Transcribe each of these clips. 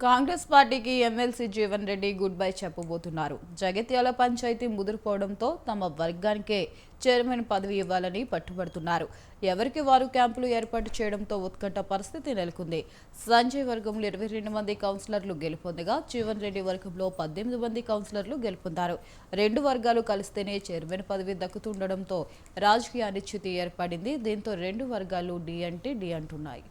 కాంగ్రెస్ పార్టీకి MLC Jeevan Reddy goodbye చెప్పబోతున్నారు. జగిత్యాల పంచాయతీ ముదిరిపోవడంతో తమ వర్గానికే చైర్మన్ పదవి ఇవ్వాలని పట్టుబడుతున్నారు. ఎవరికి వారు క్యాంపులు ఏర్పాటు చేయడంతో ఉత్కంఠ పరిస్థితి నెలకొంది. సంజయ్ వర్గంలో 22 మంది కౌన్సిలర్లు గెలుపొందగా జీవన్ రెడ్డి వర్గంలో 18 మంది కౌన్సిలర్లు గెలుపొందారు. రెండు వర్గాలు కలిస్తేనే చైర్మన్ పదవి దక్కుతుండడంతో రాజకీయ అనిశ్చితి ఏర్పడింది. దీంతో రెండు వర్గాలు డి అంటే డి అంటున్నాయి.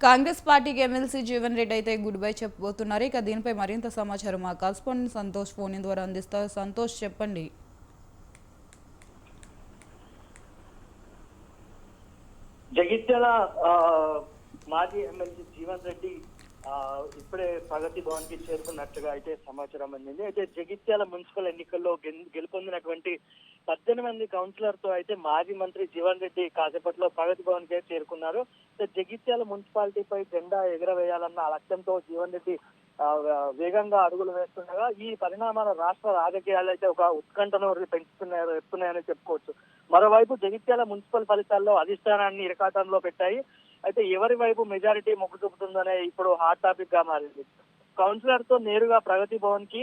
కాంగ్రెస్ పార్టీకి ఎమ్మెల్సీ జీవన్ రెడ్డి అయితే గుడ్ బై చెప్పబోతున్నారు. ఇక దీనిపై మరింత సమాచారం మా కరస్పాండెంట్ సంతోష్ ఫోన్ ద్వారా అందిస్తారు. సంతోష్, చెప్పండి. జగిత్యాల మాజీ ఎమ్మెల్సీ జీవన్ రెడ్డి ఇప్పుడే ప్రగతి భవన్ కి చేరుకున్నట్లుగా అయితే సమాచారం అందింది. అయితే జగిత్యాల మున్సిపల్ ఎన్నికల్లో గెలుపొందినటువంటి 18 మంది కౌన్సిలర్ తో అయితే మాజీ మంత్రి జీవన్ రెడ్డి కాసేపట్లో ప్రగతి భవన్ కి చేరుకున్నారు. జగిత్యాల మున్సిపాలిటీపై జెండా ఎగురవేయాలన్న లక్ష్యంతో జీవన్ రెడ్డి వేగంగా అడుగులు వేస్తుండగా ఈ పరిణామాల రాష్ట్ర రాజకీయాలు అయితే ఒక ఉత్కంఠను పెంచుతున్నాయని చెప్పుకోవచ్చు. మరోవైపు జగిత్యాల మున్సిపల్ ఫలితాల్లో అధిష్టానాన్ని ఇరకాటంలో పెట్టాయి. అయితే ఎవరి వైపు మెజారిటీ మొగ్గు చూపుతుందనే ఇప్పుడు హాట్ టాపిక్ గా మారింది. కౌన్సిలర్ తో నేరుగా ప్రగతి భవన్ కి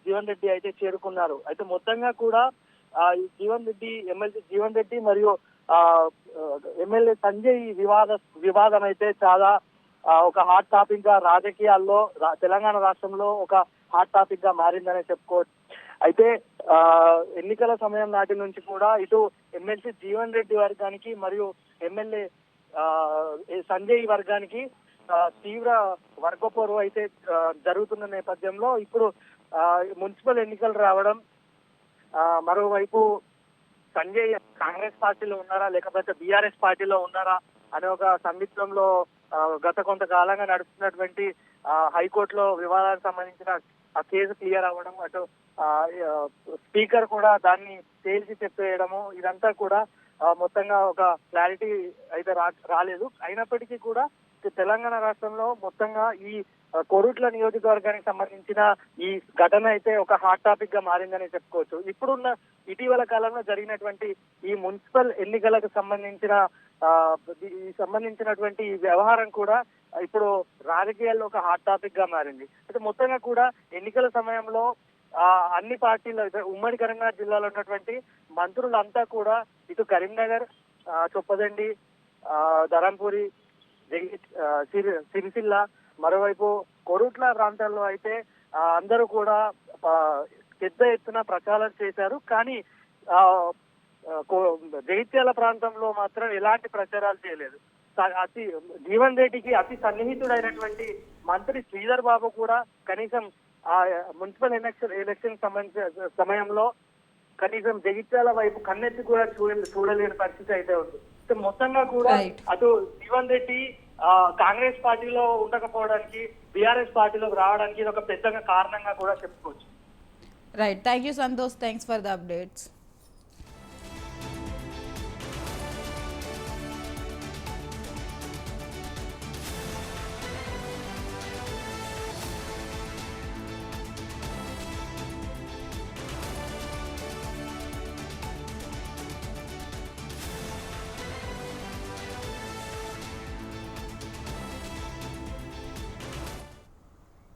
జీవన్ రెడ్డి అయితే చేరుకున్నారు. అయితే మొత్తంగా కూడా ఎమ్మెల్సీ జీవన్ రెడ్డి మరియు ఎమ్మెల్యే సంజయ్ వివాదం అయితే చాలా ఒక హాట్ టాపిక్ గా రాజకీయాల్లో తెలంగాణ రాష్ట్రంలో ఒక హాట్ టాపిక్ గా మారిందనే చెప్పుకోవచ్చు. అయితే ఎన్నికల సమయం నాటి నుంచి కూడా ఇటు ఎమ్మెల్సీ జీవన్ రెడ్డి వర్గానికి మరియు ఎమ్మెల్యే సంజయ్ వర్గానికి తీవ్ర వర్గపోరు అయితే జరుగుతున్న నేపథ్యంలో ఇప్పుడు మున్సిపల్ ఎన్నికలు రావడం, మరోవైపు సంజయ్ కాంగ్రెస్ పార్టీలో ఉన్నారా లేకపోతే బీఆర్ఎస్ పార్టీలో ఉన్నారా అనే ఒక సందిగ్ధంలో గత కొంతకాలంగా నడుస్తున్నటువంటి హైకోర్టులో వివాదానికి సంబంధించిన ఆ కేసు క్లియర్ అవ్వడం, అటు స్పీకర్ కూడా దాన్ని తేల్చి చెప్పేయడము, ఇదంతా కూడా మొత్తంగా ఒక క్లారిటీ అయితే రాలేదు. అయినప్పటికీ కూడా తెలంగాణ రాష్ట్రంలో మొత్తంగా ఈ కొరుట్ల నియోజకవర్గానికి సంబంధించిన ఈ ఘటన అయితే ఒక హాట్ టాపిక్ గా మారిందని చెప్పుకోవచ్చు. ఇప్పుడున్న ఇటీవల కాలంలో జరిగినటువంటి ఈ మున్సిపల్ ఎన్నికలకు సంబంధించినటువంటి ఈ వ్యవహారం కూడా ఇప్పుడు రాజకీయాల్లో ఒక హాట్ టాపిక్ గా మారింది. అయితే మొత్తంగా కూడా ఎన్నికల సమయంలో అన్ని పార్టీలు ఉమ్మడి కరీంనగర్ జిల్లాలో ఉన్నటువంటి మంత్రులంతా కూడా ఇటు కరీంనగర్, చొప్పదండి, ధరంపూరి, సిరిసిల్ల, మరోవైపు కొరుట్ల ప్రాంతాల్లో అయితే అందరూ కూడా పెద్ద ఎత్తున ప్రచారం చేశారు. కానీ జగిత్యాల ప్రాంతంలో మాత్రం ఎలాంటి ప్రచారాలు చేయలేదు. జీవన్ రెడ్డికి అతి సన్నిహితుడైనటువంటి మంత్రి శ్రీధర్ బాబు కూడా కనీసం ఆ మున్సిపల్ ఎలక్షన్ సంబంధించిన సమయంలో కనీసం జగిత్యాల వైపు కన్నెత్తి కూడా చూడలేని పరిస్థితి అయితే ఉంది. మొత్తంగా కూడా అటు జీవన్ రెడ్డి కాంగ్రెస్ పార్టీలో ఉండకపోవడానికి, బీఆర్ఎస్ పార్టీలోకి రావడానికి ఇది ఒక పెద్దగా కారణంగా కూడా చెప్పుకోవచ్చు. Right, thank you Santosh, thanks for the updates.